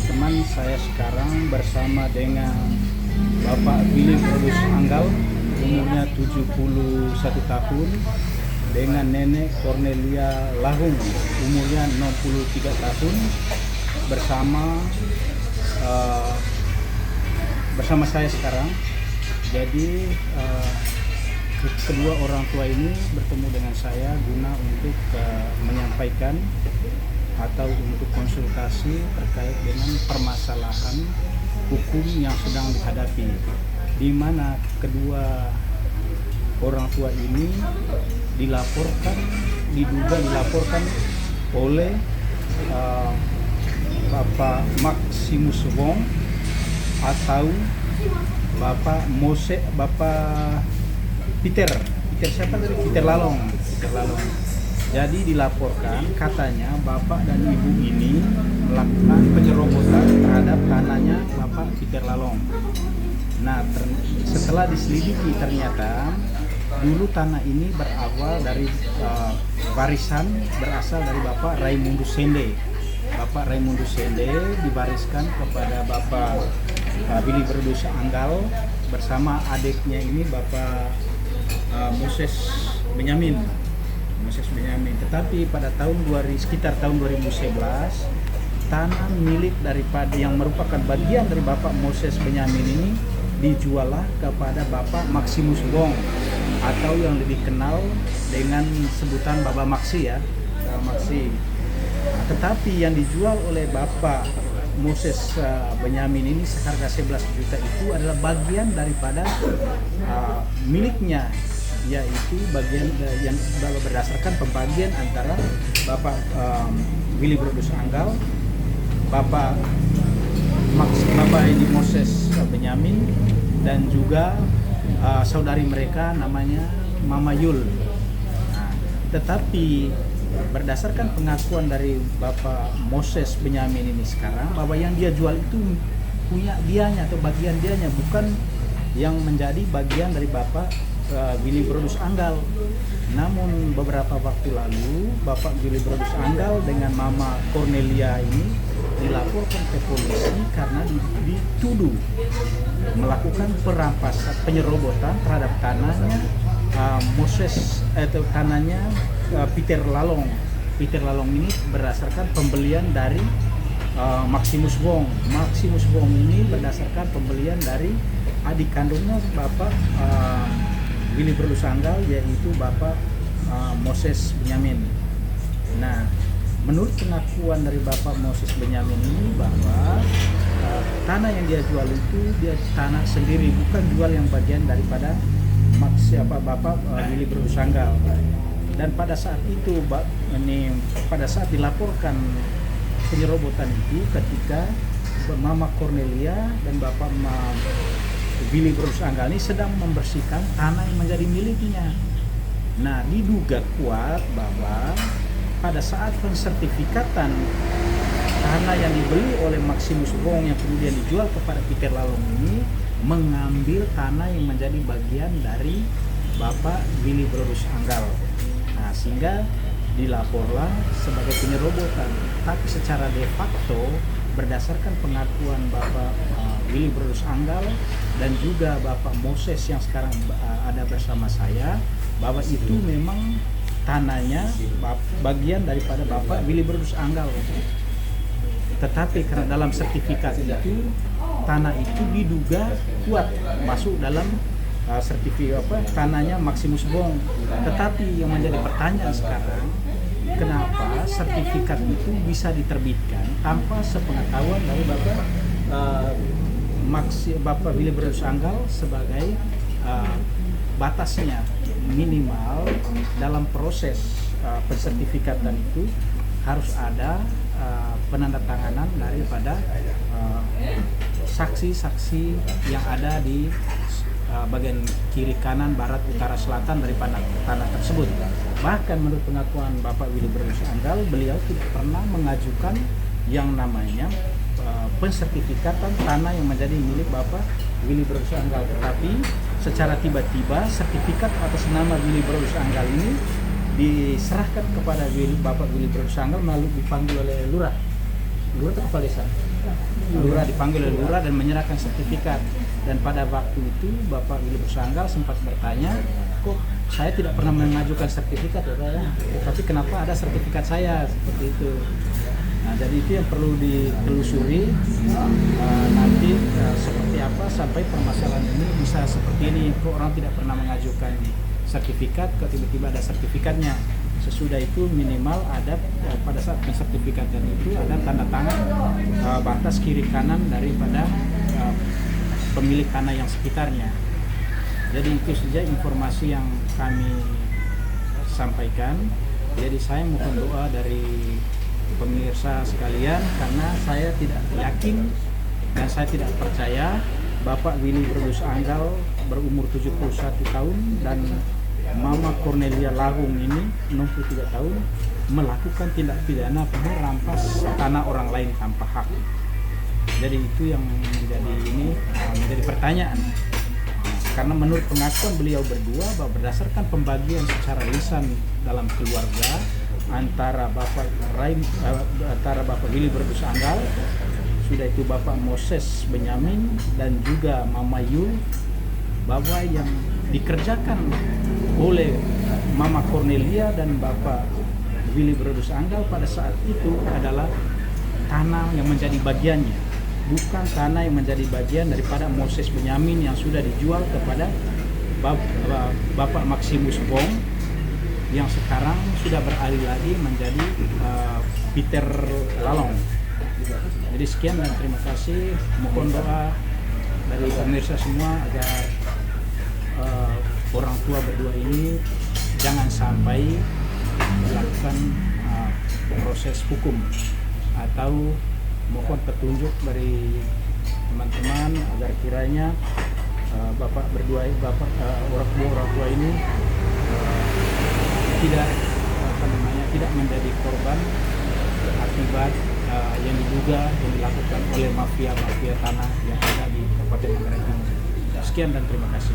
teman-teman, saya sekarang bersama dengan Bapak Willy Produs Anggal, umurnya 71 tahun, dengan Nenek Cornelia Lahung, umurnya 63 tahun, bersama saya sekarang. Jadi kedua orang tua ini bertemu dengan saya guna untuk menyampaikan atau untuk konsultasi terkait dengan permasalahan hukum yang sedang dihadapi, di mana kedua orang tua ini diduga dilaporkan oleh Bapak Maximus Wong atau Bapak Peter siapa tadi? Peter Lalong. Jadi dilaporkan katanya bapak dan ibu ini melakukan penyerobotan terhadap tanahnya Bapak Peter Lalong. Nah, setelah diselidiki ternyata dulu tanah ini berawal dari warisan berasal dari Bapak Raimundus Sende. Bapak Raimundus Sende dibariskan kepada Bapak Willy Produs Anggal bersama adiknya ini Bapak Moses Benyamin. Tetapi pada sekitar tahun 2011, tanah milik daripada yang merupakan bagian dari Bapak Moses Benyamin ini dijuallah kepada Bapak Maximus Wong atau yang lebih kenal dengan sebutan Bapak Maxi ya, Maxi. Tetapi yang dijual oleh Bapak Moses Benyamin ini seharga 11 juta itu adalah bagian daripada miliknya, yaitu bagian yang berdasarkan pembagian antara Bapak Willy Produs Anggal, Bapak Edi Moses Benyamin, dan juga saudari mereka namanya Mama Yul. Nah, tetapi berdasarkan pengakuan dari Bapak Moses Benyamin ini sekarang, bahwa yang dia jual itu punya dianya atau bagian dianya, bukan yang menjadi bagian dari Bapak Willy Produs Anggal. Namun beberapa waktu lalu Bapak Willy Produs Anggal dengan Mama Cornelia ini dilaporkan ke polisi karena dituduh melakukan perampasan, penyerobotan terhadap tanahnya tanahnya Peter Lalong. Peter Lalong ini berdasarkan pembelian dari Maximus Wong. Maximus Wong ini berdasarkan pembelian dari adik kandungnya Bapak Willy Produs Anggal, yaitu Bapak Moses Benyamin. Nah, menurut pengakuan dari Bapak Moses Benyamin ini bahwa tanah yang dia jual itu dia tanah sendiri, bukan jual yang bagian daripada Bapak Willy Produs Anggal. Dan pada saat itu pada saat dilaporkan penyerobotan itu, ketika Mama Cornelia dan Bapak Willy Produs Anggal ini sedang membersihkan tanah yang menjadi miliknya. Nah, diduga kuat bahwa pada saat pensertifikatan tanah yang dibeli oleh Maximus Wong yang kemudian dijual kepada Peter Lalong ini mengambil tanah yang menjadi bagian dari Bapak Willy Produs Anggal. Nah, sehingga dilaporlah sebagai penyerobotan. Tapi secara de facto berdasarkan pengakuan Bapak Willy Produs Anggal dan juga Bapak Moses yang sekarang ada bersama saya, bahwa itu memang tanahnya bagian daripada Bapak Willy Produs Anggal. Tetapi karena dalam sertifikat itu tanah itu diduga kuat masuk dalam sertifikat tanahnya Maximus Wong. Tetapi yang menjadi pertanyaan sekarang, kenapa sertifikat itu bisa diterbitkan tanpa sepengetahuan dari Bapak Willy Produs Anggal sebagai batasnya minimal dalam proses pensertifikatan itu harus ada penandatanganan daripada saksi-saksi yang ada di bagian kiri, kanan, barat, utara, selatan dari tanah tersebut. Bahkan menurut pengakuan Bapak Willy Produs Anggal, beliau tidak pernah mengajukan yang namanya pensertifikatan tanah yang menjadi milik Bapak Willy Produs Anggal. Tetapi secara tiba-tiba sertifikat atas nama Willy Produs Anggal ini diserahkan kepada Bapak Willy Produs Anggal melalui dipanggil oleh lurah. lurah atau kepala desa. Lurah dipanggil oleh lurah dan menyerahkan sertifikat. Dan pada waktu itu Bapak Willy Bersanggal sempat bertanya, kok saya tidak pernah mengajukan sertifikat ya Pak ya, tapi kenapa ada sertifikat saya seperti itu. Nah, jadi itu yang perlu ditelusuri nanti seperti apa sampai permasalahan ini bisa seperti ini. Kok orang tidak pernah mengajukan sertifikat, kok tiba-tiba ada sertifikatnya. Sesudah itu minimal ada pada saat pensertifikatan itu ada tanda tangan batas kiri kanan daripada pemilik tanah yang sekitarnya. Jadi itu saja informasi yang kami sampaikan. Jadi saya mohon doa dari pemirsa sekalian karena saya tidak yakin dan saya tidak percaya Bapak Willy Berdus Anggal berumur 71 tahun dan Mama Cornelia Lagung ini 63 tahun melakukan tindak pidana merampas tanah orang lain tanpa hak. Jadi itu yang menjadi pertanyaan. Karena menurut pengakuan beliau berdua bahwa berdasarkan pembagian secara lisan dalam keluarga antara Bapak Willy Berdus Anggal, sudah itu Bapak Moses Benyamin dan juga Mama Yul, bahwa yang dikerjakan oleh Mama Cornelia dan Bapak Willy Berdus Anggal pada saat itu adalah tanah yang menjadi bagiannya, bukan tanah yang menjadi bagian daripada Moses Benyamin yang sudah dijual kepada Bapak Maximus Bong yang sekarang sudah beralih lagi menjadi Peter Lalong. Jadi sekian dan terima kasih. Mohon doa dari pemirsa semua agar orang tua berdua ini jangan sampai melakukan proses hukum, atau mohon petunjuk dari teman-teman agar kiranya orang tua ini tidak menjadi korban akibat yang diduga yang dilakukan oleh mafia tanah yang ada di Kabupaten Manggarai Timur. Sekian dan terima kasih.